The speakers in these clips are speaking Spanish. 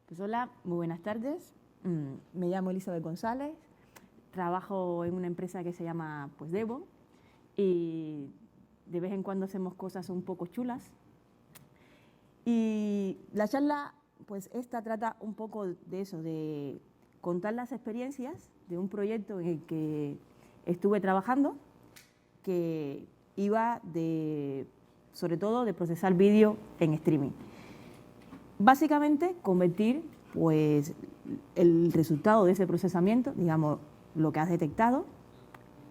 Pues hola, muy buenas tardes. Me llamo Elizabeth González, trabajo en una empresa que se llama pues Devo y de vez en cuando hacemos cosas un poco chulas. Y la charla, pues esta trata un poco de eso, de contar las experiencias de un proyecto en el que estuve trabajando, que iba sobre todo de procesar vídeo en streaming. Básicamente, convertir pues, el resultado de ese procesamiento, digamos, lo que has detectado,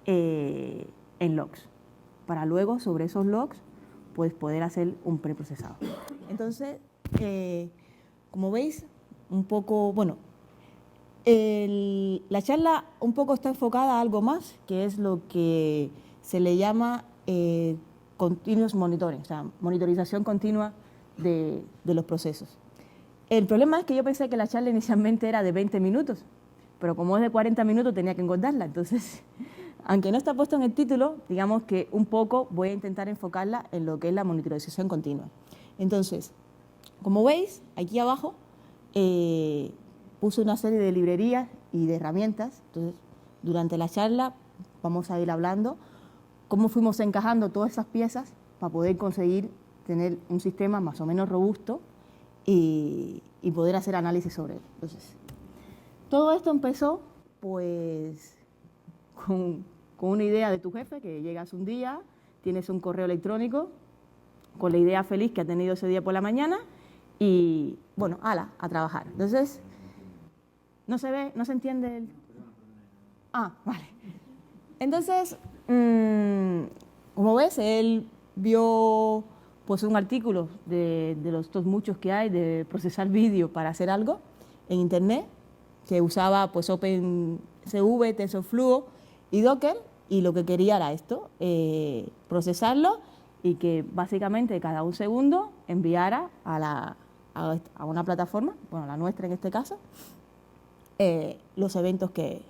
en logs, para luego, sobre esos logs, pues, poder hacer un preprocesado. Entonces, como veis, un poco, bueno, la charla un poco está enfocada a algo más, que es lo que se le llama continuous monitoring, o sea, monitorización continua de los procesos. El problema es que yo pensé que la charla inicialmente era de 20 minutos, pero como es de 40 minutos tenía que engordarla, entonces, aunque no está puesto en el título, digamos que un poco voy a intentar enfocarla en lo que es la monitorización continua. Entonces, como veis, aquí abajo puse una serie de librerías y de herramientas, entonces, durante la charla vamos a ir hablando cómo fuimos encajando todas esas piezas para poder conseguir tener un sistema más o menos robusto y poder hacer análisis sobre él. Entonces, todo esto empezó pues con una idea de tu jefe, que llegas un día, tienes un correo electrónico con la idea feliz que ha tenido ese día por la mañana y, bueno, ala, a trabajar. Entonces, no se ve, no se entiende el... Ah, vale. Entonces, como ves, él vio pues un artículo de los muchos que hay de procesar vídeo para hacer algo en internet, que usaba pues OpenCV, TensorFlow y Docker, y lo que quería era esto, procesarlo y que básicamente cada un segundo enviara a una plataforma, bueno, la nuestra en este caso, los eventos que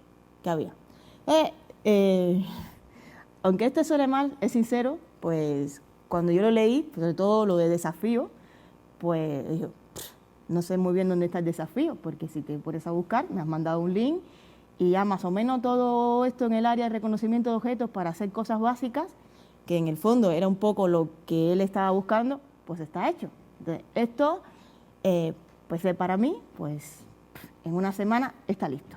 había. Aunque este suene mal, es sincero, pues cuando yo lo leí, sobre todo lo de desafío, pues dije, no sé muy bien dónde está el desafío, porque si te pones a buscar, me has mandado un link y ya más o menos todo esto en el área de reconocimiento de objetos para hacer cosas básicas, que en el fondo era un poco lo que él estaba buscando, pues está hecho. Entonces, esto, pues para mí, pues en una semana está listo.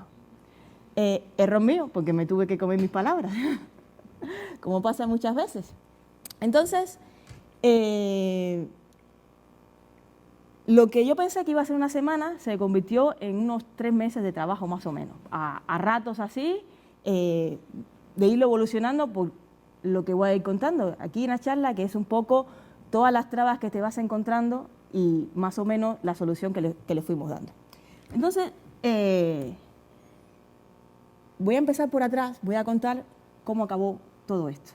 Error mío, porque me tuve que comer mis palabras, como pasa muchas veces. Entonces, lo que yo pensé que iba a ser una semana se convirtió en unos 3 meses de trabajo más o menos, a ratos así, de irlo evolucionando por lo que voy a ir contando aquí en la charla, que es un poco todas las trabas que te vas encontrando y más o menos la solución que le fuimos dando. Entonces, voy a empezar por atrás, voy a contar cómo acabó todo esto.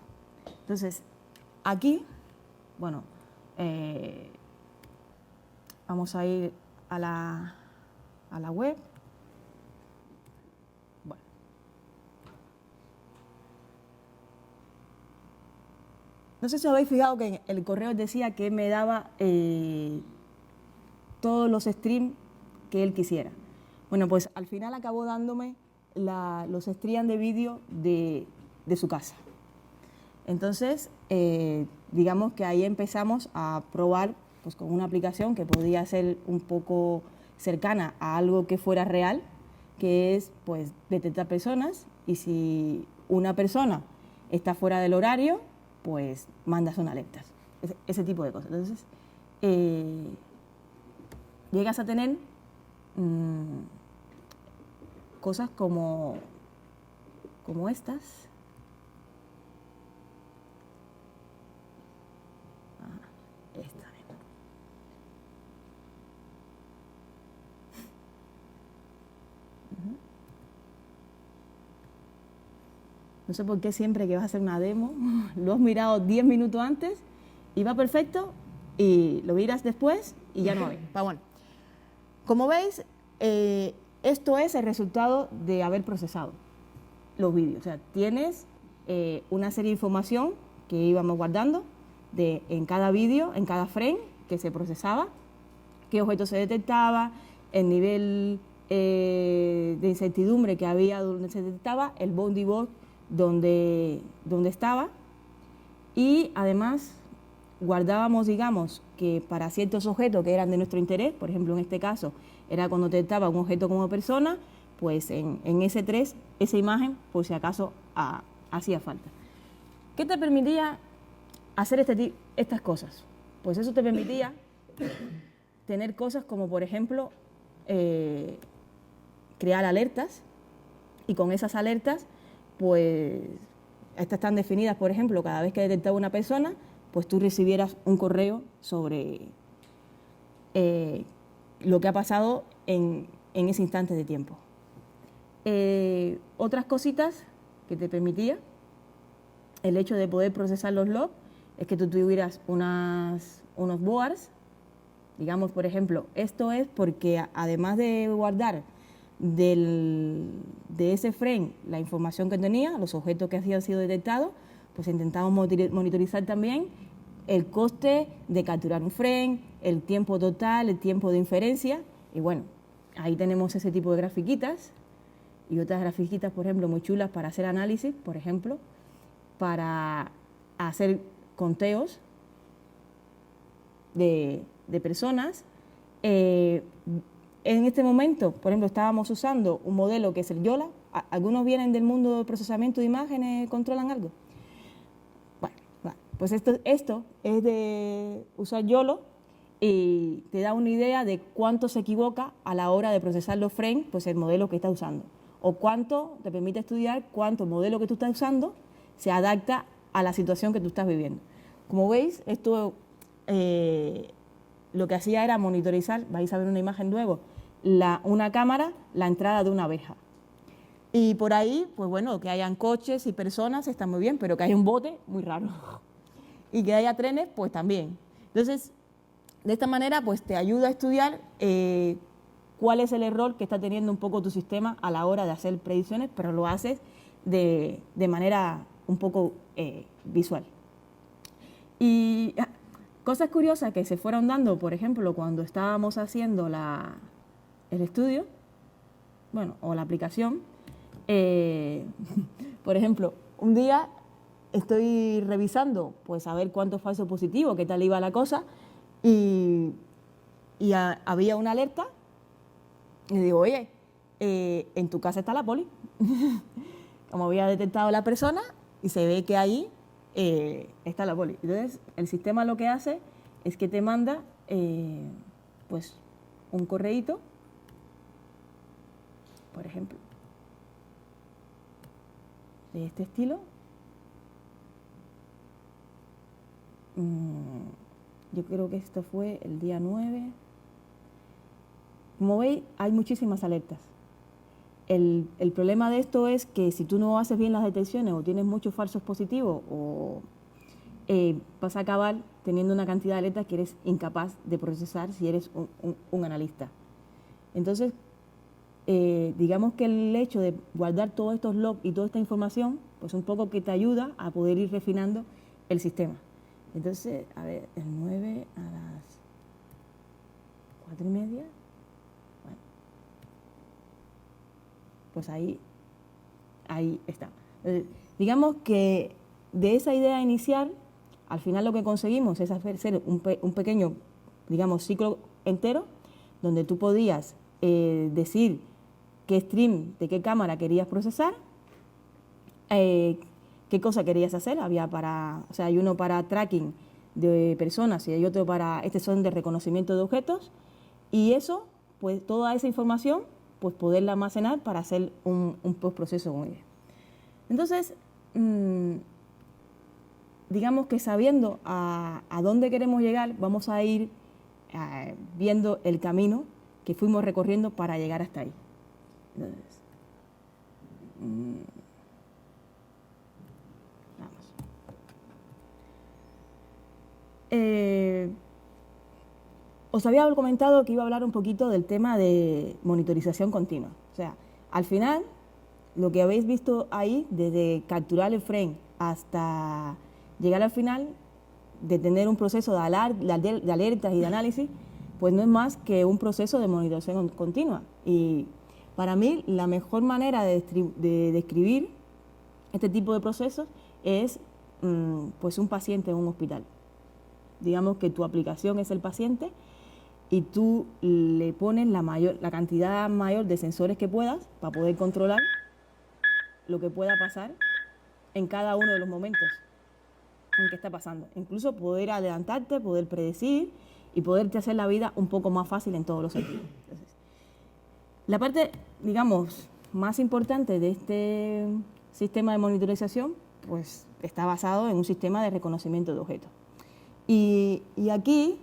Entonces, aquí, bueno, vamos a ir a la web. Bueno. No sé si os habéis fijado que en el correo decía que me daba todos los streams que él quisiera. Bueno, pues al final acabó dándome los streams de vídeo de su casa. Entonces, digamos que ahí empezamos a probar pues, con una aplicación que podía ser un poco cercana a algo que fuera real, que es pues, detectar personas, y si una persona está fuera del horario, pues mandas una alerta. Ese tipo de cosas. Entonces, llegas a tener cosas como estas. Esta. No sé por qué siempre que vas a hacer una demo, lo has mirado 10 minutos antes y va perfecto, y lo miras después y ya no va bien. Pero bueno, como veis, esto es el resultado de haber procesado los vídeos. O sea, tienes una serie de información que íbamos guardando en cada vídeo, en cada frame que se procesaba, qué objeto se detectaba, el nivel de incertidumbre que había donde se detectaba, el boundary box donde estaba, y además guardábamos, digamos, que para ciertos objetos que eran de nuestro interés, por ejemplo, en este caso, era cuando detectaba un objeto como persona, pues en S3, esa imagen, por si acaso hacía falta. ¿Qué te permitía hacer estas cosas? Pues eso te permitía tener cosas como, por ejemplo, crear alertas, y con esas alertas, pues, estas están definidas, por ejemplo, cada vez que detectaba una persona, pues tú recibieras un correo sobre lo que ha pasado en ese instante de tiempo. Otras cositas que te permitía el hecho de poder procesar los logs es que tú tuvieras unos boards, digamos, por ejemplo, esto es porque además de guardar de ese frame la información que tenía, los objetos que habían sido detectados, pues intentamos monitorizar también el coste de capturar un frame, el tiempo total, el tiempo de inferencia, y bueno, ahí tenemos ese tipo de grafiquitas y otras grafiquitas, por ejemplo, muy chulas para hacer análisis, por ejemplo, para hacer conteos de personas. En este momento, por ejemplo, estábamos usando un modelo que es el YOLA. ¿Algunos vienen del mundo de procesamiento de imágenes, controlan algo? Bueno, pues esto es de usar YOLO y te da una idea de cuánto se equivoca a la hora de procesar los frames, pues el modelo que estás usando. O cuánto te permite estudiar cuánto el modelo que tú estás usando se adapta a la situación que tú estás viviendo. Como veis, esto lo que hacía era monitorizar, vais a ver una imagen luego, una cámara, la entrada de una abeja. Y por ahí, pues bueno, que hayan coches y personas está muy bien, pero que haya un bote, muy raro. Y que haya trenes, pues también. Entonces, de esta manera, pues te ayuda a estudiar cuál es el error que está teniendo un poco tu sistema a la hora de hacer predicciones, pero lo haces de manera un poco visual. Y cosas curiosas que se fueron dando, por ejemplo, cuando estábamos haciendo el estudio, bueno, o la aplicación. Por ejemplo, un día estoy revisando, pues a ver cuántos falsos positivos, qué tal iba la cosa, y había una alerta, y digo, oye, en tu casa está la poli. Como había detectado la persona, y se ve que ahí está la poli. Entonces, el sistema lo que hace es que te manda, pues, un correíto, por ejemplo, de este estilo. Yo creo que esto fue el día 9. Como veis, hay muchísimas alertas. El problema de esto es que si tú no haces bien las detecciones o tienes muchos falsos positivos, vas a acabar teniendo una cantidad de alertas que eres incapaz de procesar si eres un analista. Entonces, digamos que el hecho de guardar todos estos logs y toda esta información, pues un poco que te ayuda a poder ir refinando el sistema. Entonces, a ver, el 9 a las 4:30, bueno, pues ahí está. Digamos que de esa idea inicial, al final lo que conseguimos es hacer un pequeño, digamos, ciclo entero, donde tú podías decir qué stream de qué cámara querías procesar, qué cosa querías hacer. Hay uno para tracking de personas y hay otro son de reconocimiento de objetos, y eso, pues toda esa información, pues poderla almacenar para hacer un postproceso con ella. Entonces, digamos que sabiendo a dónde queremos llegar, vamos a ir viendo el camino que fuimos recorriendo para llegar hasta ahí. Entonces, vamos. Os había comentado que iba a hablar un poquito del tema de monitorización continua. O sea, al final, lo que habéis visto ahí, desde capturar el frame hasta llegar al final, de tener un proceso de alertas y de análisis, pues no es más que un proceso de monitorización continua. Y para mí la mejor manera de describir este tipo de procesos es pues un paciente en un hospital. Digamos que tu aplicación es el paciente y tú le pones la cantidad mayor de sensores que puedas para poder controlar lo que pueda pasar en cada uno de los momentos en que está pasando. Incluso poder adelantarte, poder predecir y poderte hacer la vida un poco más fácil en todos los sentidos. Entonces, la parte, digamos, más importante de este sistema de monitorización, pues está basado en un sistema de reconocimiento de objetos. Y aquí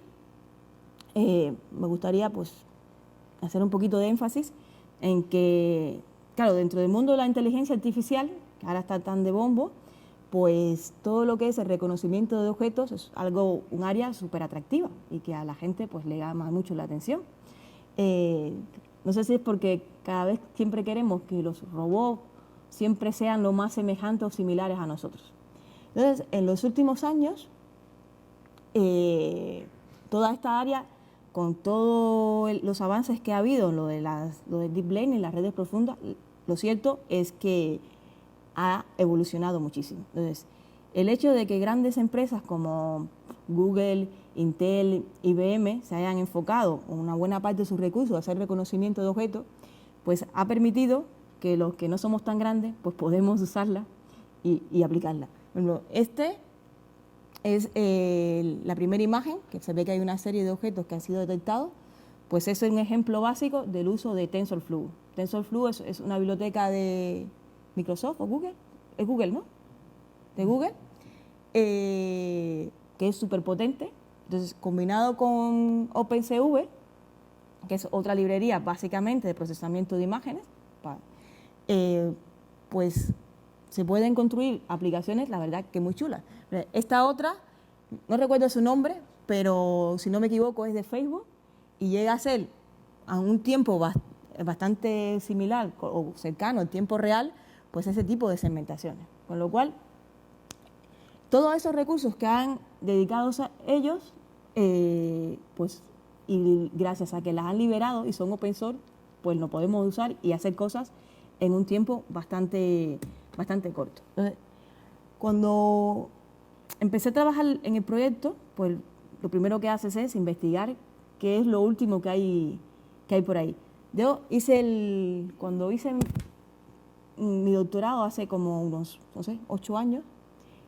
me gustaría pues hacer un poquito de énfasis en que, claro, dentro del mundo de la inteligencia artificial, que ahora está tan de bombo, pues todo lo que es el reconocimiento de objetos es un área súper atractiva y que a la gente pues le llama mucho la atención. No sé si es porque cada vez siempre queremos que los robots siempre sean lo más semejantes o similares a nosotros. Entonces, en los últimos años, toda esta área, con todos los avances que ha habido en lo de Deep Learning, las redes profundas, lo cierto es que ha evolucionado muchísimo. Entonces, el hecho de que grandes empresas como Google, Intel, IBM se hayan enfocado una buena parte de sus recursos a hacer reconocimiento de objetos, pues ha permitido que los que no somos tan grandes, pues podemos usarla y aplicarla. Por ejemplo, este es la primera imagen, que se ve que hay una serie de objetos que han sido detectados, pues es un ejemplo básico del uso de TensorFlow. TensorFlow es una biblioteca de Microsoft o Google, es Google, ¿no? De Google, que es súper potente. Entonces, combinado con OpenCV, que es otra librería básicamente de procesamiento de imágenes, pues se pueden construir aplicaciones, la verdad, que muy chulas. Esta otra, no recuerdo su nombre, pero si no me equivoco es de Facebook y llega a ser a un tiempo bastante similar o cercano al tiempo real, pues ese tipo de segmentaciones. Con lo cual, todos esos recursos que han dedicado a ellos, pues, y gracias a que las han liberado y son open source, pues lo podemos usar y hacer cosas en un tiempo bastante corto. Entonces, cuando empecé a trabajar en el proyecto, pues lo primero que haces es investigar qué es lo último que hay por ahí. Yo cuando hice mi doctorado hace como unos, no sé, 8 años,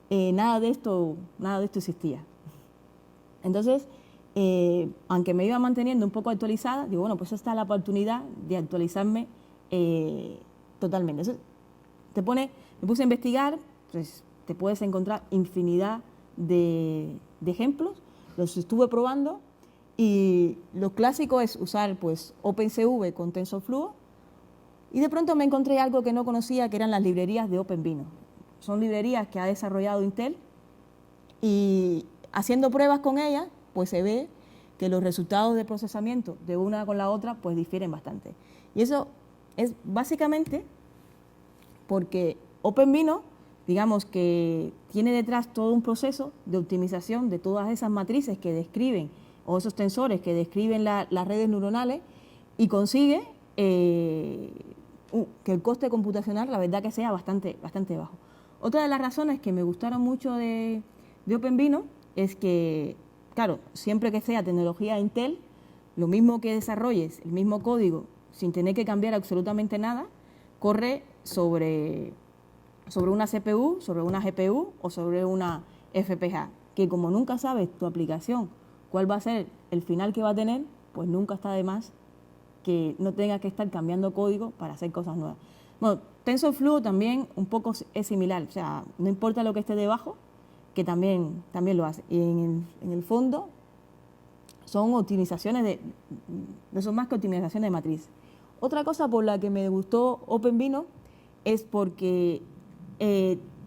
nada de esto existía. Entonces, aunque me iba manteniendo un poco actualizada, digo, bueno, pues esta es la oportunidad de actualizarme totalmente. Entonces, me puse a investigar, pues te puedes encontrar infinidad de ejemplos, los estuve probando y lo clásico es usar pues OpenCV con TensorFlow y de pronto me encontré algo que no conocía, que eran las librerías de OpenVINO. Son librerías que ha desarrollado Intel y haciendo pruebas con ellas, pues se ve que los resultados de procesamiento de una con la otra pues difieren bastante. Y eso es básicamente porque OpenVINO, digamos que tiene detrás todo un proceso de optimización de todas esas matrices que describen, o esos tensores que describen las redes neuronales, y consigue que el coste computacional, la verdad, que sea bastante bajo. Otra de las razones que me gustaron mucho de OpenVINO es que, claro, siempre que sea tecnología Intel, lo mismo que desarrolles el mismo código sin tener que cambiar absolutamente nada, corre sobre una CPU, sobre una GPU o sobre una FPGA, que como nunca sabes tu aplicación cuál va a ser el final que va a tener, pues nunca está de más que no tengas que estar cambiando código para hacer cosas nuevas. Bueno, TensorFlow también un poco es similar, o sea, no importa lo que esté debajo, que también lo hace. Y en el fondo son optimizaciones no son más que optimizaciones de matriz. Otra cosa por la que me gustó OpenVINO es porque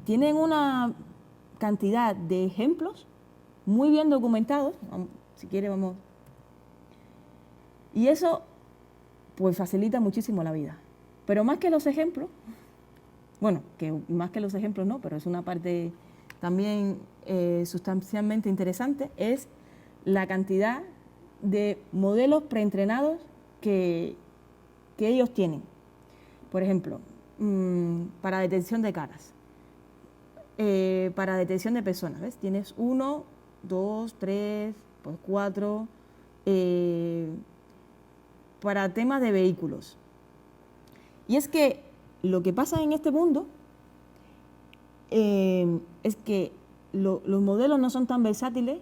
tienen una cantidad de ejemplos muy bien documentados. Si quiere vamos. Y eso pues facilita muchísimo la vida. Pero más que los ejemplos, bueno, que más que los ejemplos no, pero es una parte también sustancialmente interesante, es la cantidad de modelos preentrenados que ellos tienen. Por ejemplo, para detección de caras, para detección de personas, ¿ves? Tienes 1, 2, 3, pues 4, para temas de vehículos. Y es que lo que pasa en este mundo es que los modelos no son tan versátiles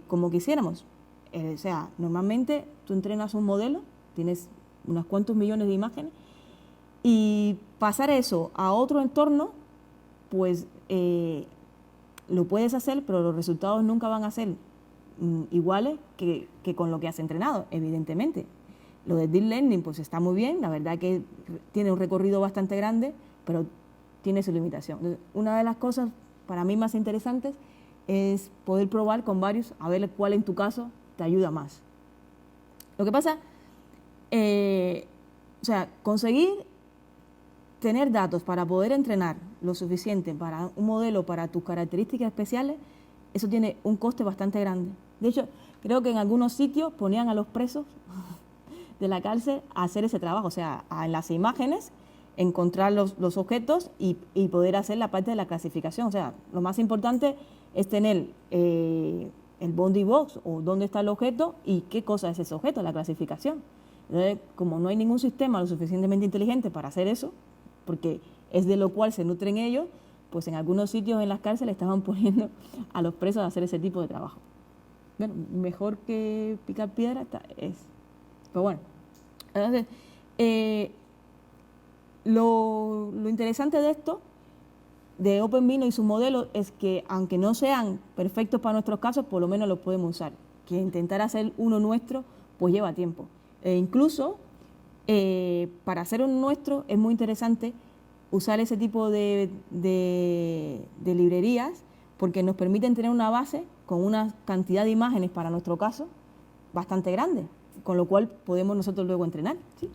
como quisiéramos. O sea, normalmente tú entrenas un modelo, tienes unos cuantos millones de imágenes, y pasar eso a otro entorno, pues lo puedes hacer, pero los resultados nunca van a ser iguales que con lo que has entrenado, evidentemente. Lo de Deep Learning pues está muy bien, la verdad que tiene un recorrido bastante grande, pero tiene su limitación. Entonces, una de las cosas para mí más interesantes es poder probar con varios, a ver cuál en tu caso te ayuda más. Lo que pasa, o sea, conseguir tener datos para poder entrenar lo suficiente para un modelo, para tus características especiales, eso tiene un coste bastante grande. De hecho, creo que en algunos sitios ponían a los presos de la cárcel a hacer ese trabajo, o sea, en las imágenes encontrar los objetos y poder hacer la parte de la clasificación. O sea, lo más importante es tener el bounding box o dónde está el objeto y qué cosa es ese objeto, la clasificación. Entonces, como no hay ningún sistema lo suficientemente inteligente para hacer eso, porque es de lo cual se nutren ellos, pues en algunos sitios en las cárceles estaban poniendo a los presos a hacer ese tipo de trabajo. Bueno, mejor que picar piedra es. Pero bueno, entonces, lo interesante de esto, de OpenVINO y sus modelos, es que aunque no sean perfectos para nuestros casos, por lo menos los podemos usar. Que intentar hacer uno nuestro, pues lleva tiempo. Incluso, para hacer uno nuestro, es muy interesante usar ese tipo de librerías, porque nos permiten tener una base con una cantidad de imágenes para nuestro caso bastante grande, con lo cual podemos nosotros luego entrenar. ¿Sí?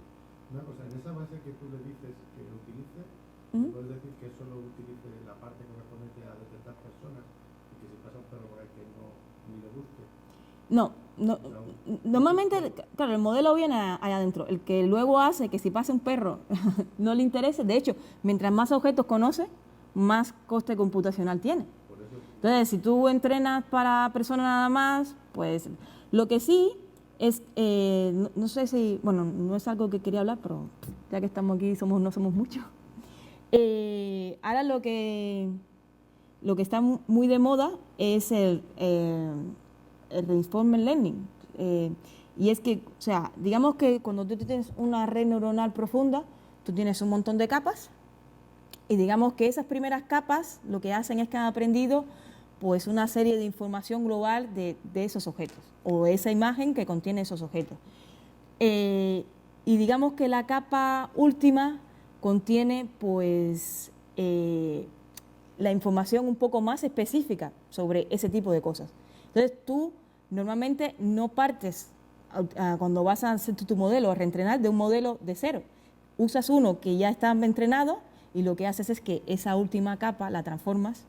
Una cosa, en esa base que tú le dices que utilice, puedes decir que solo utilice la parte correspondiente a detectar personas y que si pasa un perro por ahí que no ni le guste. No, normalmente, claro, el modelo viene allá adentro. El que luego hace que si pasa un perro no le interese, de hecho, mientras más objetos conoce, más coste computacional tiene. Entonces, si tú entrenas para personas nada más, pues lo que sí es, no sé si, bueno, no es algo que quería hablar, pero ya que estamos aquí, no somos muchos. Ahora lo que está muy de moda es el reinforcement learning. Y es que, o sea, digamos que cuando tú tienes una red neuronal profunda, tú tienes un montón de capas, y digamos que esas primeras capas lo que hacen es que han aprendido pues una serie de información global de esos objetos, o esa imagen que contiene esos objetos. Y digamos que la capa última contiene pues la información un poco más específica sobre ese tipo de cosas. Entonces tú normalmente no partes cuando vas a hacer tu modelo, a reentrenar de un modelo de cero. Usas uno que ya está entrenado y lo que haces es que esa última capa la transformas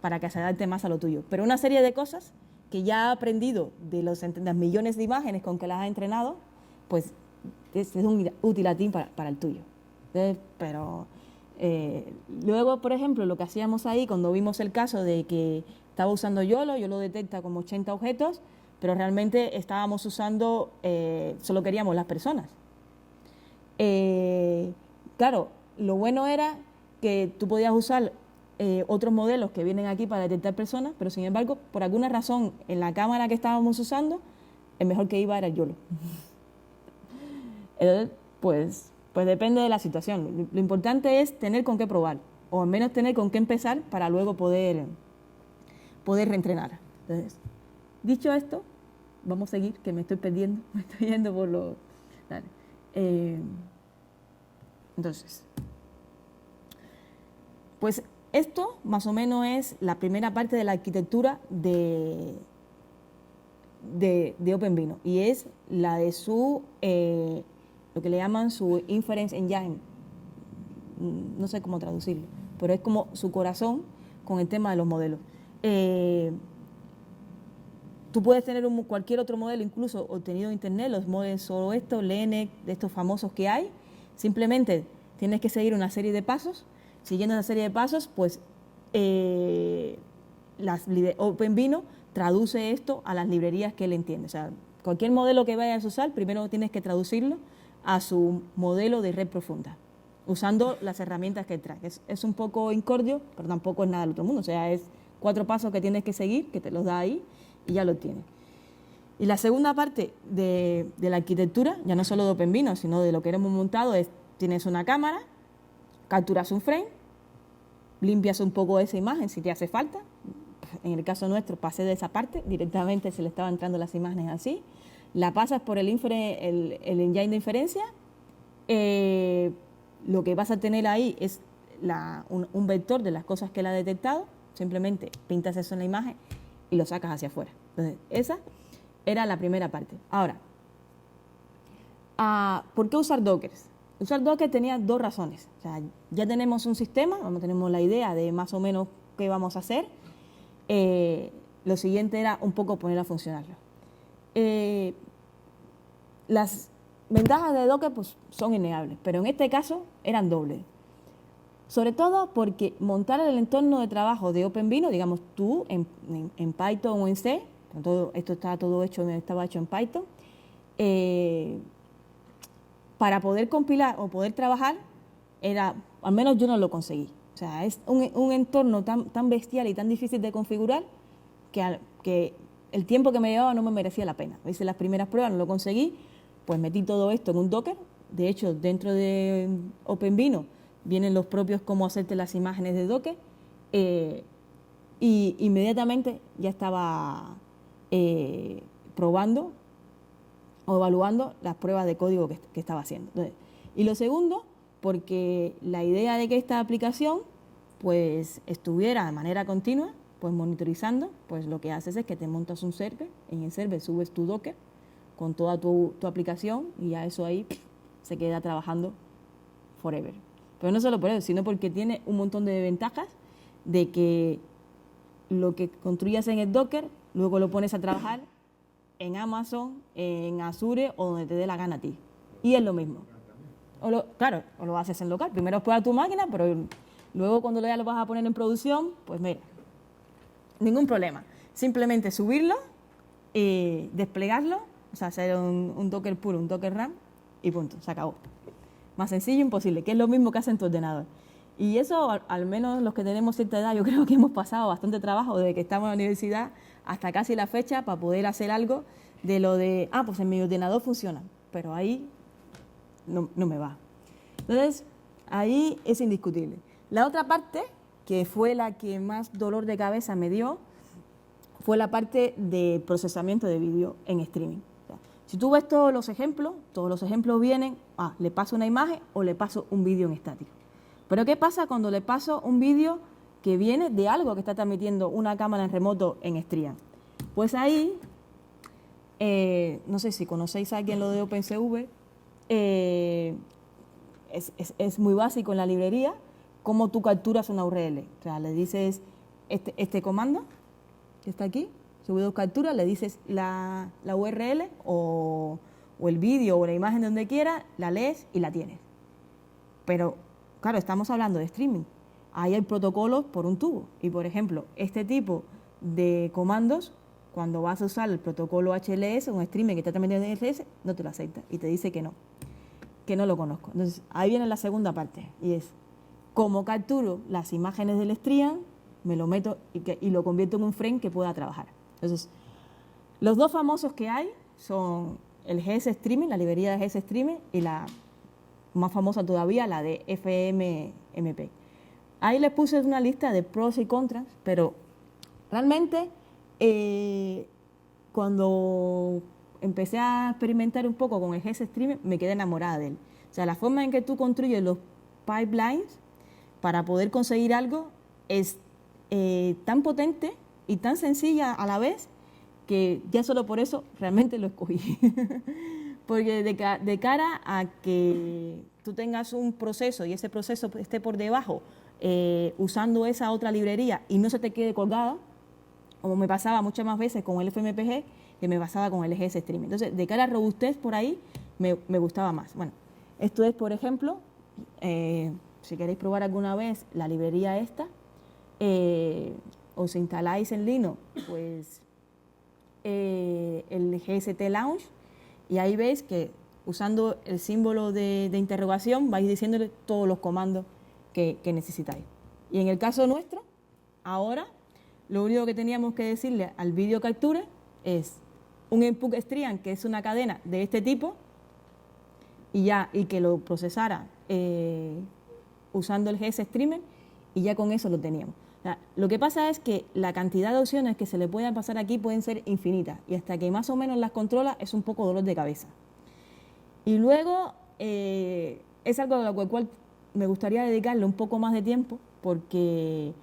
para que se adapte más a lo tuyo. Pero una serie de cosas que ya ha aprendido de las millones de imágenes con que las ha entrenado, pues es un útil a ti para el tuyo. Pero luego, por ejemplo, lo que hacíamos ahí cuando vimos el caso de que estaba usando YOLO detecta como 80 objetos, pero realmente estábamos usando, solo queríamos las personas. Claro, lo bueno era que tú podías usar otros modelos que vienen aquí para detectar personas, pero sin embargo, por alguna razón, en la cámara que estábamos usando, el mejor que iba era el YOLO. Entonces, pues depende de la situación. Lo importante es tener con qué probar, o al menos tener con qué empezar para luego poder reentrenar. Entonces, dicho esto, vamos a seguir, que me estoy perdiendo, me estoy yendo por lo... Dale. Entonces, pues esto más o menos es la primera parte de la arquitectura de OpenVINO, y es la de su, lo que le llaman su Inference Engine. No sé cómo traducirlo, pero es como su corazón con el tema de los modelos. tú puedes tener cualquier otro modelo, incluso obtenido en internet, los modelos solo estos, LENEC, de estos famosos que hay. Simplemente tienes que seguir una serie de pasos. Siguiendo esa serie de pasos, pues OpenVINO traduce esto a las librerías que él entiende. O sea, cualquier modelo que vayas a usar, primero tienes que traducirlo a su modelo de red profunda, usando las herramientas que trae. Es un poco incordio, pero tampoco es nada del otro mundo. O sea, es 4 pasos que tienes que seguir, que te los da ahí, y ya lo tienes. Y la segunda parte de la arquitectura, ya no solo de OpenVINO, sino de lo que hemos montado, es: tienes una cámara, capturas un frame, limpias un poco esa imagen si te hace falta. En el caso nuestro pasé de esa parte, directamente se le estaban entrando las imágenes así, la pasas por el engine de inferencia. Lo que vas a tener ahí es un vector de las cosas que él ha detectado, simplemente pintas eso en la imagen y lo sacas hacia afuera. Entonces, esa era la primera parte. Ahora, ¿por qué usar Docker? Usar Docker tenía 2 razones. O sea, ya tenemos un sistema, tenemos la idea de más o menos qué vamos a hacer. Lo siguiente era un poco poner a funcionarlo. Las ventajas de Docker pues, son innegables, pero en este caso eran dobles. Sobre todo porque montar el entorno de trabajo de OpenVINO, digamos tú en Python o en C, esto estaba hecho en Python, para poder compilar o poder trabajar, al menos yo no lo conseguí. O sea, es un entorno tan bestial y tan difícil de configurar que el tiempo que me llevaba no me merecía la pena. Hice las primeras pruebas, no lo conseguí, pues metí todo esto en un Docker. De hecho, dentro de OpenVINO vienen los propios cómo hacerte las imágenes de Docker, y inmediatamente ya estaba probando o evaluando las pruebas de código que estaba haciendo. Entonces, y lo segundo, porque la idea de que esta aplicación pues estuviera de manera continua, pues monitorizando, pues lo que haces es que te montas un server, en el server subes tu Docker con toda tu aplicación y ya eso ahí se queda trabajando forever. Pero no solo por eso, sino porque tiene un montón de ventajas de que lo que construyas en el Docker, luego lo pones a trabajar en Amazon, en Azure o donde te dé la gana a ti. Y es lo mismo. Claro, o lo haces en local. Primero prueba tu máquina, pero luego cuando ya lo vas a poner en producción, pues mira, ningún problema. Simplemente subirlo, desplegarlo, o sea, hacer un Docker puro, un Docker RAM y punto, se acabó. Más sencillo imposible, que es lo mismo que hace en tu ordenador. Y eso, al menos los que tenemos cierta edad, yo creo que hemos pasado bastante trabajo desde que estamos en la universidad hasta casi la fecha para poder hacer algo de lo de, pues en mi ordenador funciona, pero ahí no me va. Entonces, ahí es indiscutible. La otra parte, que fue la que más dolor de cabeza me dio, fue la parte de procesamiento de vídeo en streaming. O sea, si tú ves todos los ejemplos vienen, le paso una imagen o le paso un vídeo en estático. Pero ¿qué pasa cuando le paso un vídeo que viene de algo que está transmitiendo una cámara en remoto en Stream? Pues ahí, no sé si conocéis a alguien lo de OpenCV, es muy básico en la librería cómo tú capturas una URL. O sea, le dices este comando que está aquí, subido captura, le dices la URL o el vídeo o la imagen de donde quiera, la lees y la tienes. Pero, claro, estamos hablando de streaming. Ahí hay protocolos por un tubo. Y, por ejemplo, este tipo de comandos, cuando vas a usar el protocolo HLS, un streaming que está transmitiendo en RS, no te lo acepta y te dice que no lo conozco. Entonces, ahí viene la segunda parte y es cómo capturo las imágenes del stream, me lo meto y lo convierto en un frame que pueda trabajar. Entonces, los 2 famosos que hay son el GS Streaming, la librería de GS Streaming, y la más famosa todavía, la de FMMP. Ahí les puse una lista de pros y contras, pero realmente cuando empecé a experimentar un poco con el GS Streaming, me quedé enamorada de él. O sea, la forma en que tú construyes los pipelines para poder conseguir algo es tan potente y tan sencilla a la vez que ya solo por eso realmente lo escogí. Porque de cara a que tú tengas un proceso y ese proceso esté por debajo usando esa otra librería y no se te quede colgada, como me pasaba muchas más veces con el FMPG que me pasaba con el GS Streaming. Entonces, de cara a robustez por ahí, me gustaba más. Bueno, esto es, por ejemplo, si queréis probar alguna vez la librería esta, os instaláis en Linux, pues el GST Launch, y ahí veis que usando el símbolo de interrogación vais diciéndole todos los comandos que necesitáis. Y en el caso nuestro, ahora, lo único que teníamos que decirle al video capture es un input stream, que es una cadena de este tipo, y que lo procesara usando el GS Streamer, y ya con eso lo teníamos. O sea, lo que pasa es que la cantidad de opciones que se le puedan pasar aquí pueden ser infinitas, y hasta que más o menos las controla es un poco dolor de cabeza. Y luego es algo a lo cual me gustaría dedicarle un poco más de tiempo, porque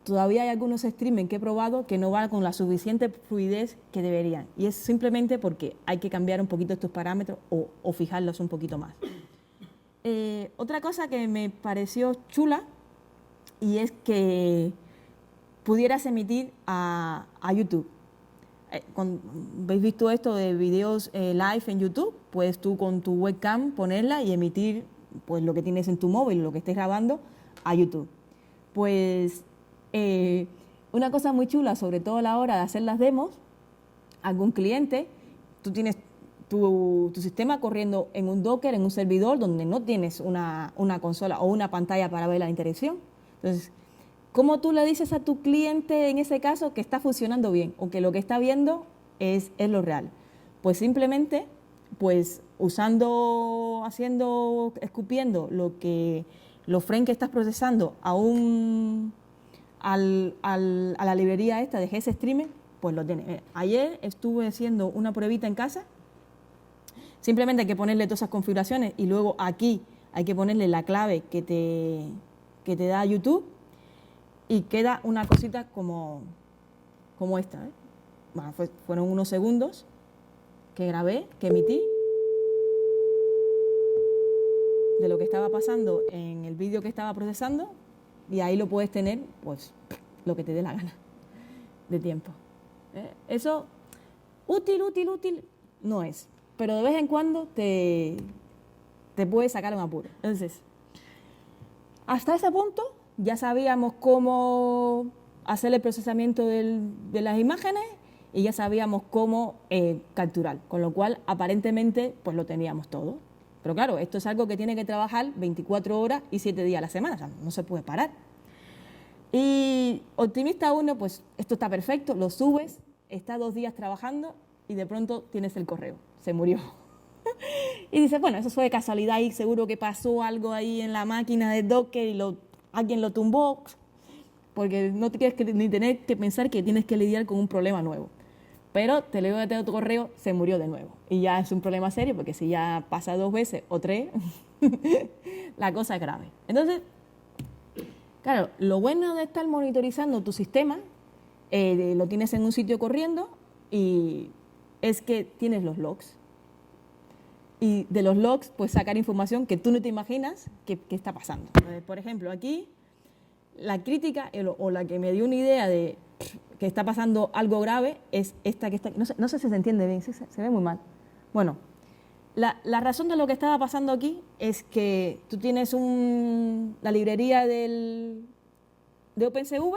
todavía hay algunos streaming que he probado que no van con la suficiente fluidez que deberían. Y es simplemente porque hay que cambiar un poquito estos parámetros o fijarlos un poquito más. Otra cosa que me pareció chula, y es que pudieras emitir a YouTube. Cuando habéis visto esto de videos live en YouTube, puedes tú con tu webcam ponerla y emitir pues lo que tienes en tu móvil, lo que estés grabando, a YouTube. Pues una cosa muy chula, sobre todo a la hora de hacer las demos, algún cliente, tú tienes tu sistema corriendo en un Docker, en un servidor donde no tienes una consola o una pantalla para ver la interacción. Entonces, ¿cómo tú le dices a tu cliente en ese caso que está funcionando bien o que lo que está viendo es lo real? Pues simplemente, pues escupiendo los frames que estás procesando a la librería esta de GS Streamer, pues lo tienes. Ayer estuve haciendo una pruebita en casa. Simplemente hay que ponerle todas esas configuraciones y luego aquí hay que ponerle la clave que te da YouTube, y queda una cosita como esta. Bueno, fueron unos segundos que grabé, que emití de lo que estaba pasando en el vídeo que estaba procesando, y ahí lo puedes tener, pues, lo que te dé la gana de tiempo. Eso, útil no es, pero de vez en cuando te puede sacar un apuro. Entonces, hasta ese punto ya sabíamos cómo hacer el procesamiento de las imágenes y ya sabíamos cómo capturar, con lo cual aparentemente pues lo teníamos todo. Pero claro, esto es algo que tiene que trabajar 24 horas y 7 días a la semana, o sea, no se puede parar. Y Optimista 1, pues esto está perfecto, lo subes, está 2 días trabajando y de pronto tienes el correo, se murió. Y dices, bueno, eso fue de casualidad y seguro que pasó algo ahí en la máquina de Docker y alguien lo tumbó, porque no te quieres ni tener que pensar que tienes que lidiar con un problema nuevo. Pero te leo de tu correo, se murió de nuevo. Y ya es un problema serio, porque si ya pasa 2 veces o 3, la cosa es grave. Entonces, claro, lo bueno de estar monitorizando tu sistema, lo tienes en un sitio corriendo, y es que tienes los logs. Y de los logs puedes sacar información que tú no te imaginas que está pasando. Por ejemplo, aquí la crítica o la que me dio una idea de que está pasando algo grave es esta que está. No sé si se entiende bien, se ve muy mal. Bueno, la razón de lo que estaba pasando aquí es que tú tienes la librería de OpenCV,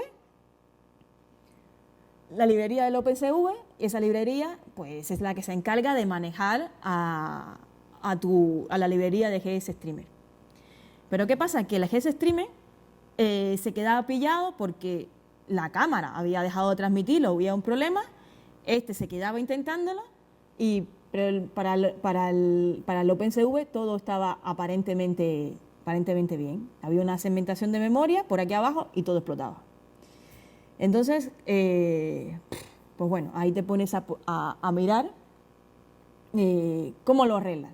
la librería del OpenCV, y esa librería pues es la que se encarga de manejar a la librería de GS Streamer. Pero ¿qué pasa? Que el GS Streamer se quedaba pillado porque la cámara había dejado de transmitirlo, había un problema, se quedaba intentándolo, pero para el OpenCV todo estaba aparentemente bien. Había una segmentación de memoria por aquí abajo y todo explotaba. Entonces, pues bueno, ahí te pones a mirar cómo lo arreglas.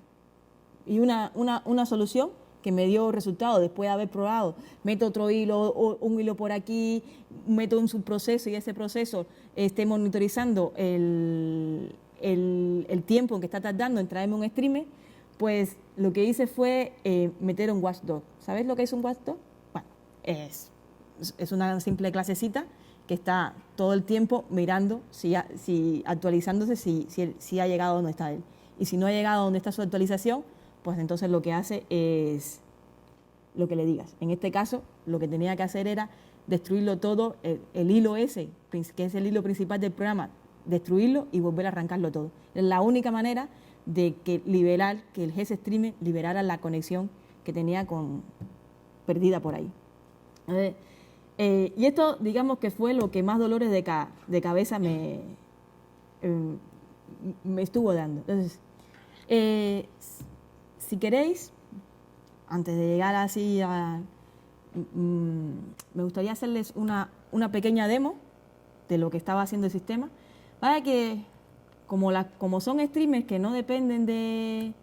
Y una solución que me dio resultado después de haber probado, meto otro hilo, un hilo por aquí, meto un subproceso y ese proceso esté monitorizando el tiempo en que está tardando en traerme un streamer, pues lo que hice fue meter un watchdog. ¿Sabes lo que es un watchdog? Bueno, es una simple clasecita que está todo el tiempo mirando, actualizándose, si ha llegado donde está él. Y si no ha llegado donde está su actualización, pues entonces lo que hace es lo que le digas. En este caso, lo que tenía que hacer era destruirlo todo, el hilo ese, que es el hilo principal del programa, destruirlo y volver a arrancarlo todo. Es la única manera de que el GStreamer liberara la conexión que tenía perdida por ahí. Y esto, digamos que fue lo que más dolores de cabeza me estuvo dando. Entonces, si queréis, antes de llegar así me gustaría hacerles una pequeña demo de lo que estaba haciendo el sistema, para que, como son streamers que no dependen de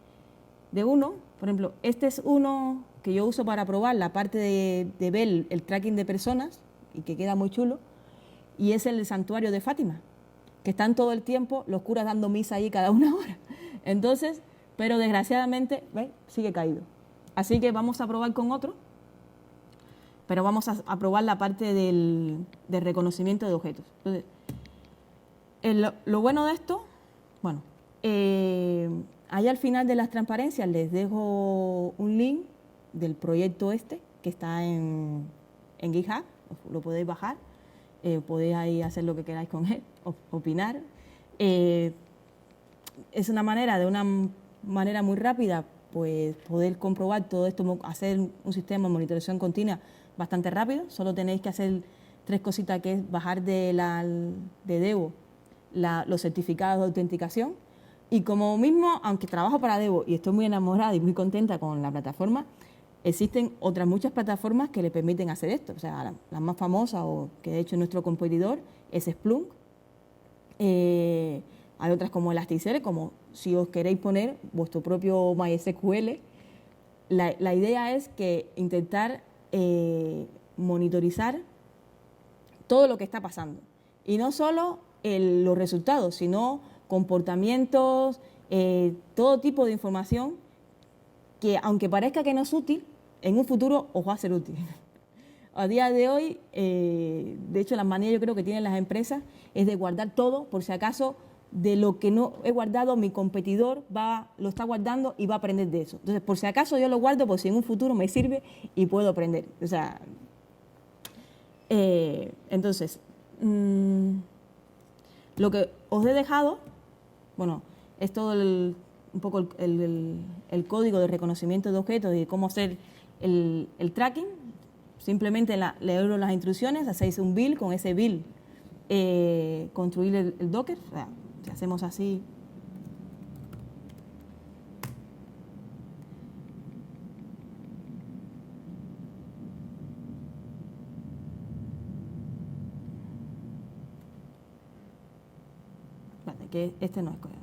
uno, por ejemplo, este es uno que yo uso para probar la parte de ver el tracking de personas, y que queda muy chulo, y es el santuario de Fátima, que están todo el tiempo los curas dando misa ahí cada una hora. Entonces, pero desgraciadamente, ¿veis? Sigue caído. Así que vamos a probar con otro, pero vamos a probar la parte del reconocimiento de objetos. Entonces, lo bueno de esto, bueno, ahí al final de las transparencias les dejo un link del proyecto que está en GitHub, lo podéis bajar, podéis ahí hacer lo que queráis con él, opinar. Es una manera muy rápida, pues poder comprobar todo esto, hacer un sistema de monitorización continua bastante rápido. Solo tenéis que hacer 3 cositas, que es bajar de Devo los certificados de autenticación. Y como mismo, aunque trabajo para Devo y estoy muy enamorada y muy contenta con la plataforma, existen otras muchas plataformas que le permiten hacer esto. O sea, la más famosa, o que de hecho es nuestro competidor, es Splunk. Hay otras como Elasticsearch, como si os queréis poner vuestro propio MySQL. La idea es que intentar monitorizar todo lo que está pasando. Y no solo los resultados, sino comportamientos, todo tipo de información que, aunque parezca que no es útil, en un futuro os va a ser útil. A día de hoy, de hecho, la manía yo creo que tienen las empresas es de guardar todo, por si acaso de lo que no he guardado, mi competidor lo está guardando y va a aprender de eso. Entonces, por si acaso yo lo guardo, por si en un futuro me sirve y puedo aprender. O sea, entonces, lo que os he dejado, bueno, es todo un poco el código de reconocimiento de objetos y cómo hacer el tracking. Simplemente leeros las instrucciones, hacéis un build, con ese build construir el Docker. O sea, si hacemos así, vale, que este no es código.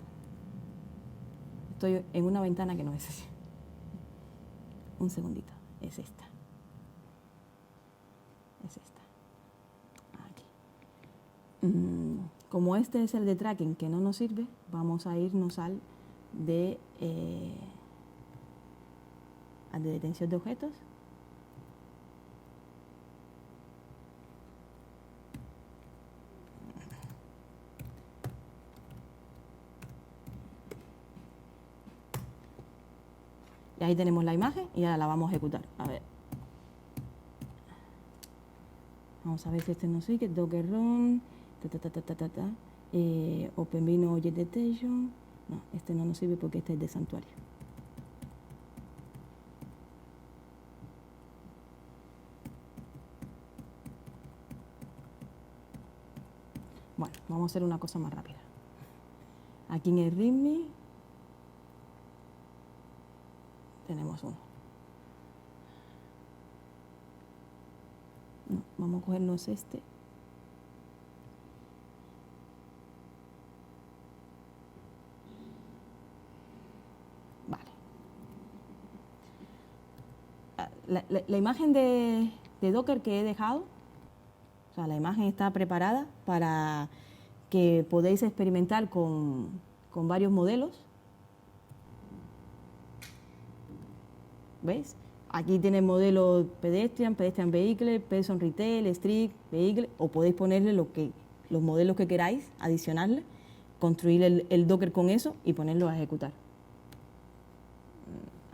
Estoy en una ventana que no es así. Un segundito, es esta. Es esta. Aquí. Como este es el de tracking que no nos sirve, vamos a irnos al de detención de objetos. Y ahí tenemos la imagen y ahora la vamos a ejecutar. A ver. Vamos a ver si este nos sigue. Docker run, OpenVINO Object Detection. No, este no nos sirve porque este es de santuario. Bueno, vamos a hacer una cosa más rápida. Aquí en el README tenemos uno. No, vamos a cogernos este. Vale. La imagen de Docker que he dejado, o sea, la imagen está preparada para que podéis experimentar con varios modelos. ¿Veis? Aquí tiene modelo pedestrian, pedestrian vehicle, person retail, street vehicle, o podéis ponerle los modelos que queráis, adicionarle, construir el Docker con eso y ponerlo a ejecutar.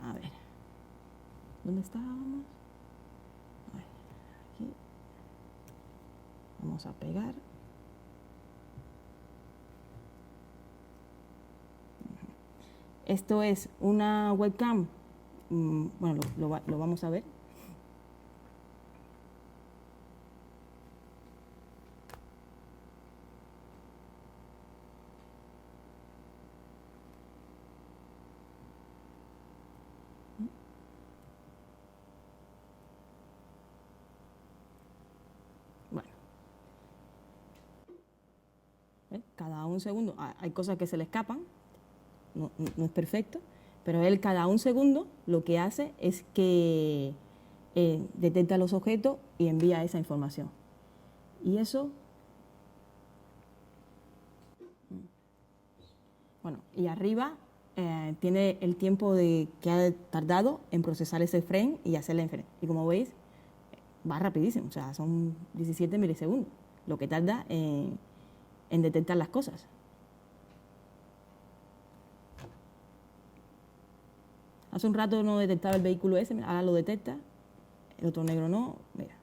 A ver, ¿dónde estábamos? A ver, aquí. Vamos a pegar. Esto es una webcam. Bueno, lo vamos a ver. Bueno. Cada un segundo hay cosas que se le escapan. No es perfecto, pero él cada un segundo lo que hace es que detecta los objetos y envía esa información. Y eso, bueno, y arriba tiene el tiempo que ha tardado en procesar ese frame y hacer la inferencia. Y como veis, va rapidísimo, o sea, son 17 milisegundos, lo que tarda en detectar las cosas. Hace un rato no detectaba el vehículo ese, ahora lo detecta, el otro negro no, mira.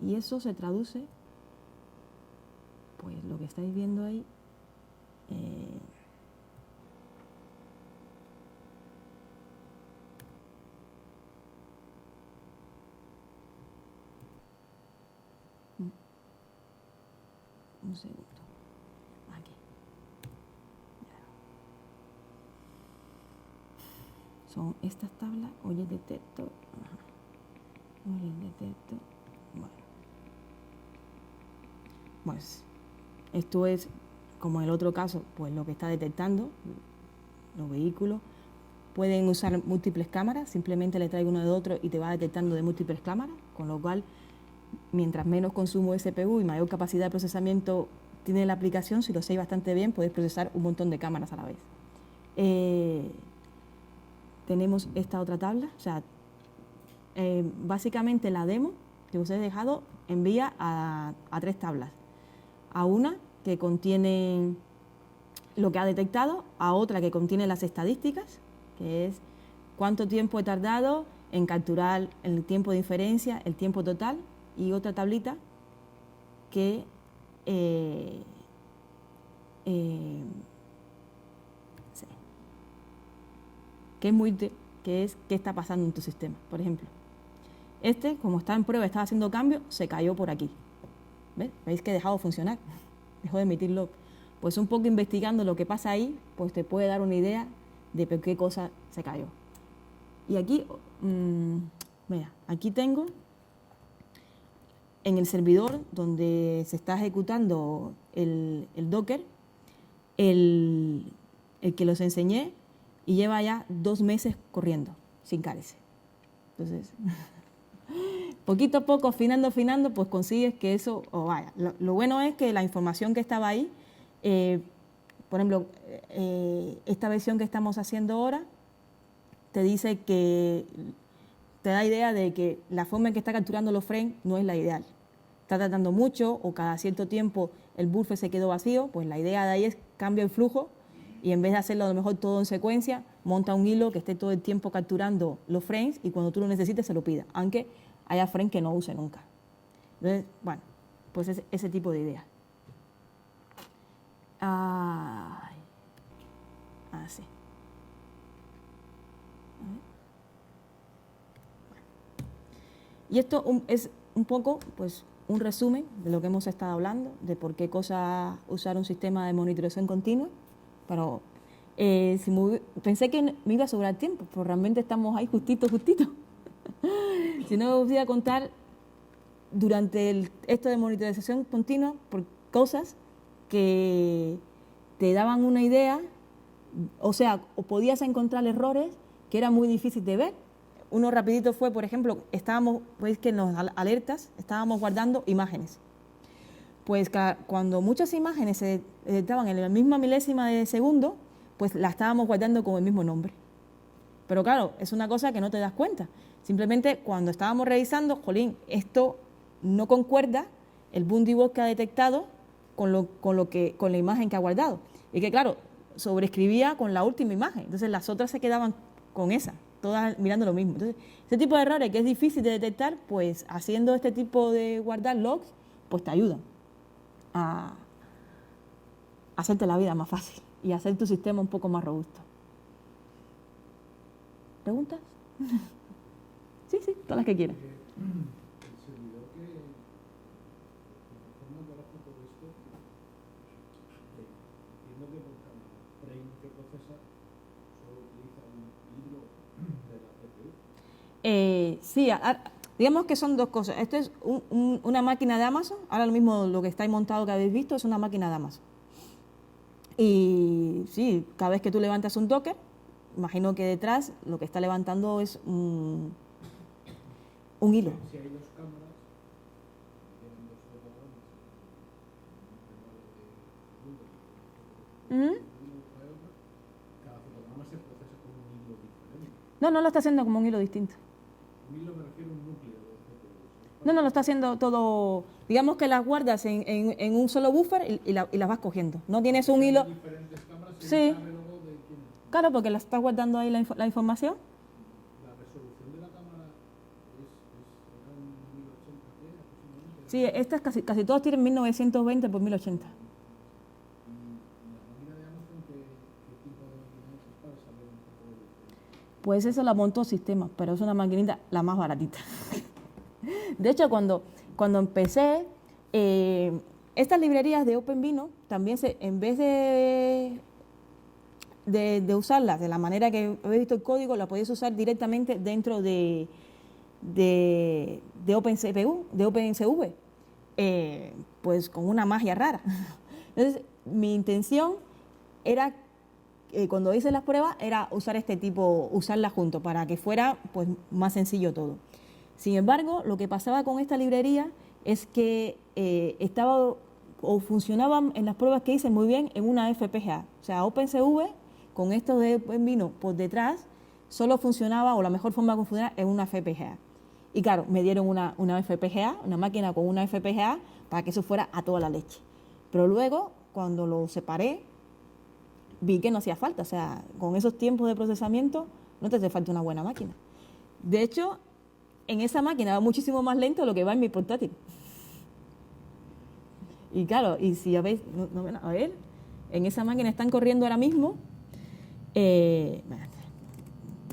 Y eso se traduce, pues lo que estáis viendo ahí, un segundo. Aquí. Son estas tablas, oye detector, oye detector, bueno. Pues esto es, como en el otro caso, pues lo que está detectando los vehículos. Pueden usar múltiples cámaras, simplemente le traigo uno de otro y te va detectando de múltiples cámaras, con lo cual, mientras menos consumo de CPU y mayor capacidad de procesamiento tiene la aplicación, si lo hacéis bastante bien, podéis procesar un montón de cámaras a la vez. Tenemos esta otra tabla, o sea, básicamente la demo que os he dejado envía a 3 tablas. A una que contiene lo que ha detectado, a otra que contiene las estadísticas, que es cuánto tiempo he tardado en capturar el tiempo de inferencia, el tiempo total, y otra tablita que sí, que es qué está pasando en tu sistema. Por ejemplo, como está en prueba, estaba haciendo cambios, se cayó por aquí. ¿Ves? ¿Veis que ha dejado de funcionar? Dejó de emitirlo. Pues un poco investigando lo que pasa ahí, pues te puede dar una idea de por qué cosa se cayó. Y aquí, mira, aquí tengo en el servidor donde se está ejecutando el Docker, el que los enseñé, y lleva ya 2 meses corriendo, sin carecer. Entonces, poquito a poco, afinando, pues consigues que eso vaya. Lo bueno es que la información que estaba ahí, por ejemplo, esta versión que estamos haciendo ahora, te dice que te da idea de que la forma en que está capturando los frames no es la ideal. Está tratando mucho o cada cierto tiempo el buffer se quedó vacío, pues la idea de ahí es cambia el flujo y en vez de hacerlo a lo mejor todo en secuencia, monta un hilo que esté todo el tiempo capturando los frames y cuando tú lo necesites se lo pida, aunque haya frames que no use nunca. Entonces, bueno, pues es ese tipo de idea. Así. Y esto es un poco, pues, un resumen de lo que hemos estado hablando, de por qué cosa usar un sistema de monitorización continua. Pero pensé que me iba a sobrar tiempo, pero realmente estamos ahí justito. Si no, os voy a contar durante esto de monitorización continua por cosas que te daban una idea, o sea, o podías encontrar errores que era muy difícil de ver. Uno rapidito fue, por ejemplo, veis que en las alertas estábamos guardando imágenes. Pues cuando muchas imágenes se detectaban en la misma milésima de segundo, pues la estábamos guardando con el mismo nombre. Pero claro, es una cosa que no te das cuenta. Simplemente cuando estábamos revisando, jolín, esto no concuerda el Bundy que ha detectado con la imagen que ha guardado. Y que claro, sobreescribía con la última imagen. Entonces las otras se quedaban con esa, todas mirando lo mismo. Entonces, ese tipo de errores que es difícil de detectar, pues haciendo este tipo de guardar logs, pues te ayudan a hacerte la vida más fácil y hacer tu sistema un poco más robusto. ¿Preguntas? Sí, todas las que quieras. El servidor que forma trabajo todo esto, entiendo que por cada frame que procesa solo utiliza un libro de la CPU. Sí, digamos que son dos cosas. Esto es una máquina de Amazon. Ahora mismo lo que está ahí montado que habéis visto es una máquina de Amazon. Y sí, cada vez que tú levantas un Docker, imagino que detrás lo que está levantando es un hilo. Si hay dos cámaras, tienen dos fotogramas, cada fotograma se procesa con un hilo diferente. No lo está haciendo como un hilo distinto. Un hilo me refiero a un núcleo de CPU. No, lo está haciendo todo. Digamos que las guardas en un solo buffer y las vas cogiendo. No tienes un hilo. Diferentes cámaras, Sí. sabe luego de quién es. Claro, porque la estás guardando ahí la información. La resolución de la cámara era un 1080p aproximadamente. Sí, estas casi todos tienen 1920 por 1080. Y la máquina de Amazon, ¿qué tipo de máquina es para saber un poco de... Pues eso la montó Sistema, pero es una maquinita la más baratita. De hecho, cuando empecé, estas librerías de OpenVINO también en vez de usarlas de la manera que habéis visto el código, la podéis usar directamente dentro de OpenCPU, de OpenCV, pues con una magia rara. Entonces, mi intención era, cuando hice las pruebas, era usar usarlas juntos para que fuera pues más sencillo todo. Sin embargo, lo que pasaba con esta librería es que funcionaban en las pruebas que hice muy bien en una FPGA. O sea, OpenCV, con esto de OpenVINO por detrás, solo funcionaba, o la mejor forma de funcionar, en una FPGA. Y claro, me dieron una FPGA, una máquina con una FPGA, para que eso fuera a toda la leche. Pero luego, cuando lo separé, vi que no hacía falta. O sea, con esos tiempos de procesamiento, no te hace falta una buena máquina. De hecho, en esa máquina va muchísimo más lento de lo que va en mi portátil. Y claro, y si veis, a ver, en esa máquina están corriendo ahora mismo,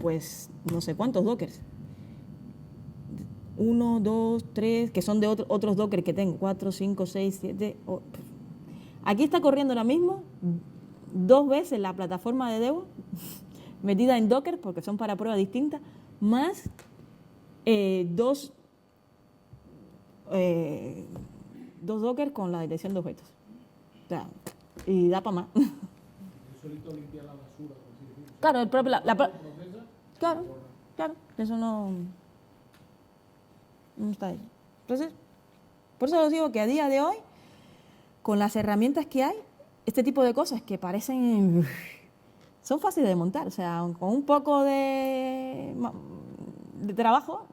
pues no sé cuántos dockers. 1, 2, 3, que son de otros dockers que tengo, 4, 5, 6, 7. Aquí está corriendo ahora mismo 2 veces la plataforma de Devo, metida en Docker, porque son para pruebas distintas, más 2 Docker con la detección de objetos. O sea, y da para más. Yo solito limpia la basura, por así decirlo. Claro, el propio, Procesa, claro, eso no está ahí. Entonces, por eso os digo que a día de hoy, con las herramientas que hay, este tipo de cosas que parecen son fáciles de montar. O sea, con un poco de trabajo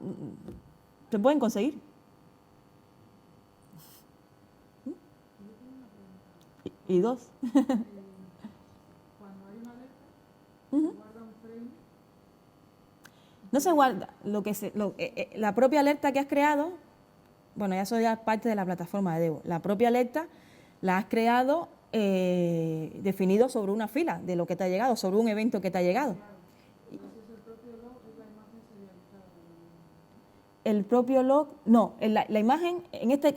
se pueden conseguir. Y 2. Cuando hay una alerta, guarda un frame. No se guarda. La propia alerta que has creado, bueno, ya eso ya es parte de la plataforma de Devo. La propia alerta la has creado definido sobre una fila de lo que te ha llegado, sobre un evento que te ha llegado. Entonces el propio log es la imagen serializada. El propio log, no, la imagen,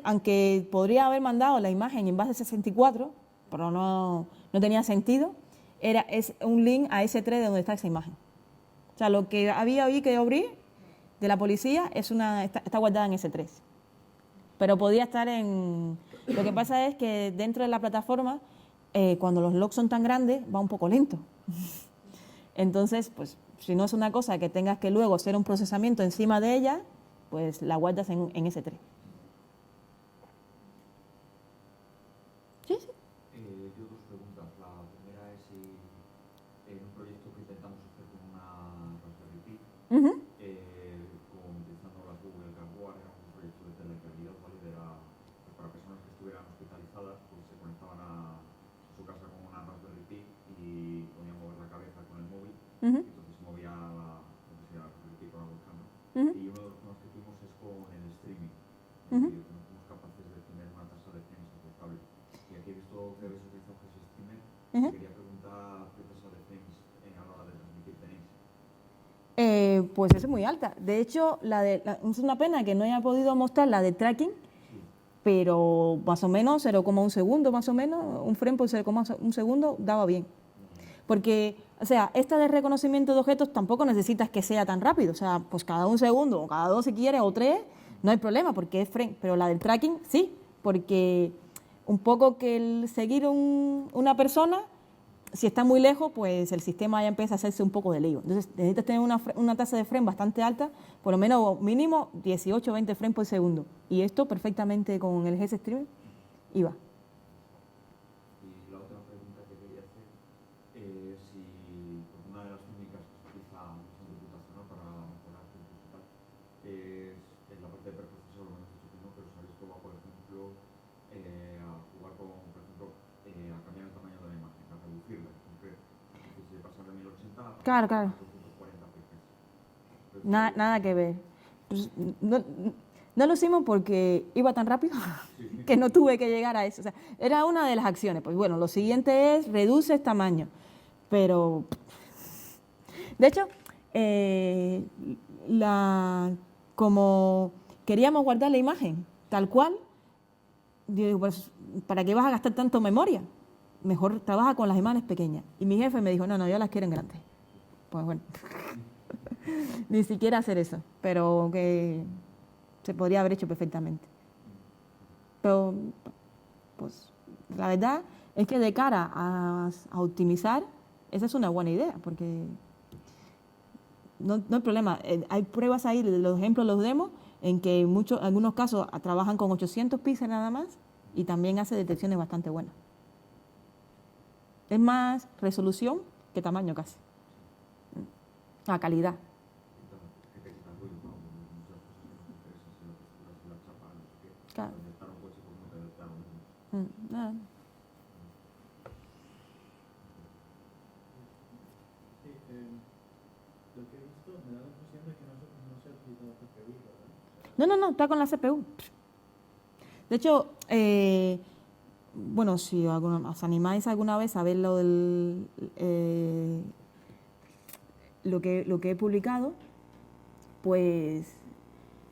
aunque podría haber mandado la imagen en base 64, pero no tenía sentido, es un link a S3 de donde está esa imagen. O sea, lo que había hoy que abrir de la policía está guardada en S3. Pero podía estar en... Lo que pasa es que dentro de la plataforma, cuando los logs son tan grandes, va un poco lento. Entonces, pues, si no es una cosa que tengas que luego hacer un procesamiento encima de ella, pues la guardas en S3. ¿Sí? Yo 2 preguntas. La primera es si Ujú. utilizando las Google Cardboard, era un proyecto de telerrealidad, ¿vale? Para personas que estuvieran hospitalizadas, pues se conectaban a su casa con una Raspberry Pi y podían mover la cabeza con el móvil, Ujú. entonces movía la Raspberry Pi con la webcam, ¿no? Ujú. Y uno de los problemas que tuvimos es con el streaming, Ujú. que no fuimos capaces de tener una tasa de frames aceptable. Y aquí he visto que habéis utilizado GeoStreamer, Ujú. y quería preguntar qué tasa de frames a la hora de transmitir tenéis. Pues es muy alta. De hecho, es una pena que no haya podido mostrar la de tracking, Sí. pero más o menos 0,1 segundo, más o menos, un frame por 0,1 segundo daba bien. Porque, o sea, esta de reconocimiento de objetos tampoco necesitas que sea tan rápido. O sea, pues cada 1 segundo, o cada 2 si quieres, o 3, no hay problema porque es frame. Pero la del tracking, sí, porque un poco que el seguir una persona, si está muy lejos, pues el sistema ya empieza a hacerse un poco de lío. Entonces necesitas tener una tasa de frame bastante alta, por lo menos mínimo 18 o 20 frames por segundo. Y esto perfectamente con el GeoStreamer iba. Y la otra pregunta que quería hacer es si pues una de las técnicas que se utiliza en computación para mejorar tiempos y tal es en la parte de preprocesado, lo hemos dicho que no, pero se habéis probado, por ejemplo, a jugar con, por ejemplo, a cambiar el tamaño de la imagen, a reducirla en concreto. Es decir, de pasar de 1080 a Claro, claro. 240 px. Nada que ver. Pues, no lo hicimos porque iba tan rápido que no tuve que llegar a eso. O sea, era una de las acciones. Pues bueno, lo siguiente es reduce el tamaño. Pero, de hecho, como queríamos guardar la imagen tal cual, yo digo, pues, ¿para qué vas a gastar tanto memoria? Mejor trabaja con las imágenes pequeñas. Y mi jefe me dijo, no, yo las quiero en grandes. Pues bueno, ni siquiera hacer eso, pero que se podría haber hecho perfectamente. Pero, pues, la verdad es que de cara a optimizar, esa es una buena idea, porque no hay problema. Hay pruebas ahí, los ejemplos los demos, en que en algunos casos trabajan con 800 píxeles nada más y también hace detecciones bastante buenas. Es más resolución que tamaño casi. La calidad. Claro. Nada. Sí, lo que he visto me da la impresión de que no se ha utilizado CPU, ¿verdad? No, está con la CPU. De hecho, bueno, si os animáis alguna vez a ver lo que he publicado, pues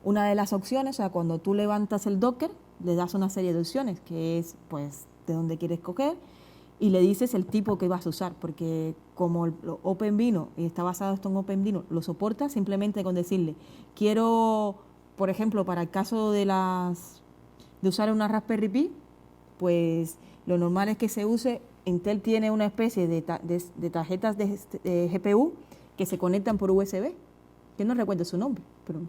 una de las opciones, o sea, cuando tú levantas el Docker, le das una serie de opciones, que es, pues, de dónde quieres coger, y le dices el tipo que vas a usar, porque como OpenVINO, y está basado esto en OpenVINO, lo soporta simplemente con decirle, quiero, por ejemplo, para el caso de usar una Raspberry Pi, pues lo normal es que se use, Intel tiene una especie de tarjetas de GPU que se conectan por USB, que no recuerdo su nombre, pero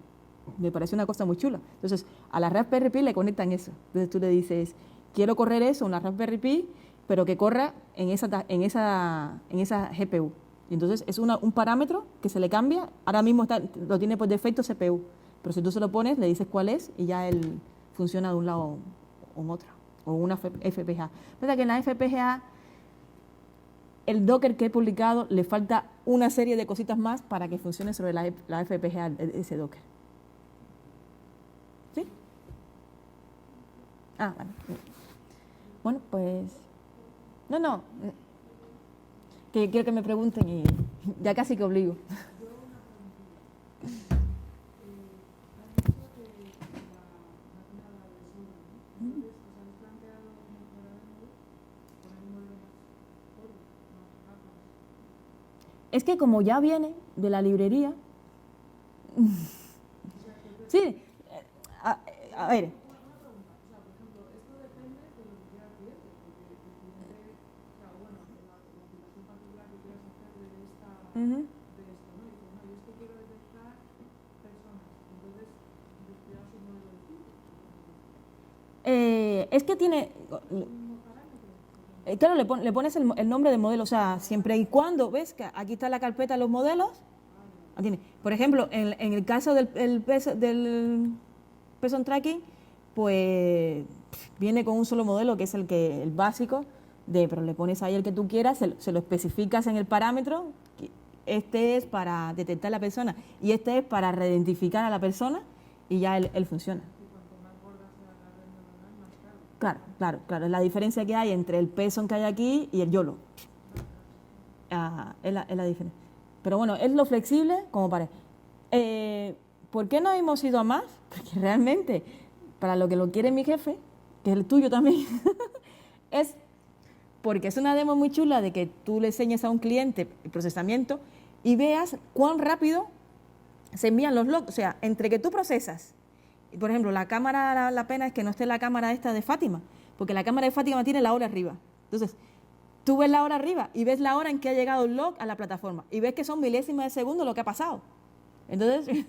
me parece una cosa muy chula. Entonces, a la Raspberry Pi le conectan eso. Entonces tú le dices, quiero correr eso, una Raspberry Pi, pero que corra en esa GPU. Y entonces es un parámetro que se le cambia. Ahora mismo lo tiene por defecto CPU, pero si tú se lo pones, le dices cuál es y ya él funciona de un lado o en otro. O una FPGA. Pasa que en la FPGA, el Docker que he publicado, le falta una serie de cositas más para que funcione sobre la FPGA, ese Docker. ¿Sí? Ah, vale. Bueno, pues... No. Que quiero que me pregunten y ya casi que obligo. Es que como ya viene de la librería... Sí, a ver... Uh-huh. Es que tiene... Claro, le pones el nombre del modelo, o sea, siempre y cuando, ¿ves? Que aquí está la carpeta de los modelos, tiene. Por ejemplo, en el caso del person tracking, pues viene con un solo modelo, que es el básico, pero le pones ahí el que tú quieras, se lo especificas en el parámetro, que este es para detectar a la persona y este es para reidentificar a la persona, y ya él funciona. Y cuanto más gorda sea la red neuronal, más caro. Claro, es la diferencia que hay entre el person que hay aquí y el YOLO. Es la diferencia. Pero bueno, es lo flexible como parece. ¿Por qué no hemos ido a más? Porque realmente, para lo que lo quiere mi jefe, que es el tuyo también, es porque es una demo muy chula de que tú le enseñes a un cliente el procesamiento y veas cuán rápido se envían los logs. O sea, entre que tú procesas, y por ejemplo, la cámara, la pena es que no esté la cámara esta de Fátima, porque la cámara de Fátima tiene la hora arriba. Entonces, tú ves la hora arriba y ves la hora en que ha llegado el log a la plataforma y ves que son milésimas de segundo lo que ha pasado. Entonces,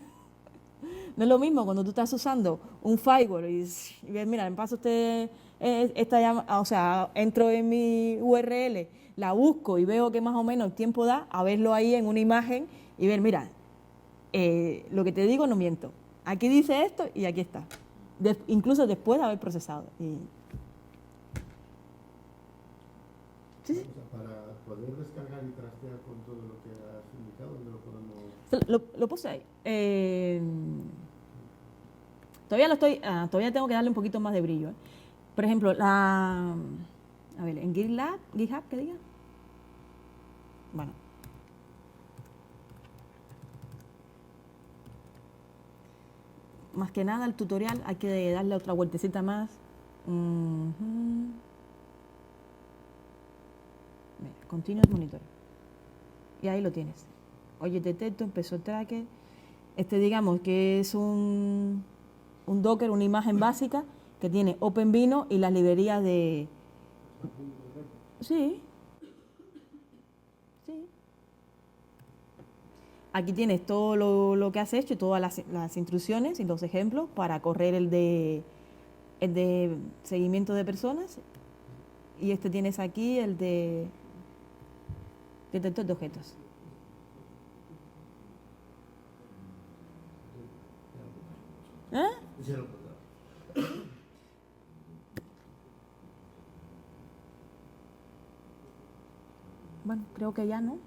no es lo mismo cuando tú estás usando un firewall y ves, mira, me pasa usted esta llamada, o sea, entro en mi URL, la busco y veo que más o menos el tiempo da a verlo ahí en una imagen y ver, mira, lo que te digo no miento. Aquí dice esto y aquí está. Incluso después de haber procesado. Sí. O sea, para poder descargar y trastear con todo lo que has indicado, ¿dónde lo podemos...? Lo puse ahí. Todavía tengo que darle un poquito más de brillo. Por ejemplo, a ver, en GitHub, ¿qué diga? Bueno. Más que nada el tutorial hay que darle otra vueltecita más. Continuous Monitor. Y ahí lo tienes. Oye, detecto, empezó tracker. Digamos que es un Docker, una imagen básica que tiene OpenVino y las librerías de... Sí. Aquí tienes todo lo que has hecho y todas las instrucciones y los ejemplos para correr el de seguimiento de personas. Y tienes aquí el de detector de objetos. ¿Eh? Ya lo puedo dar. Bueno, creo que ya no.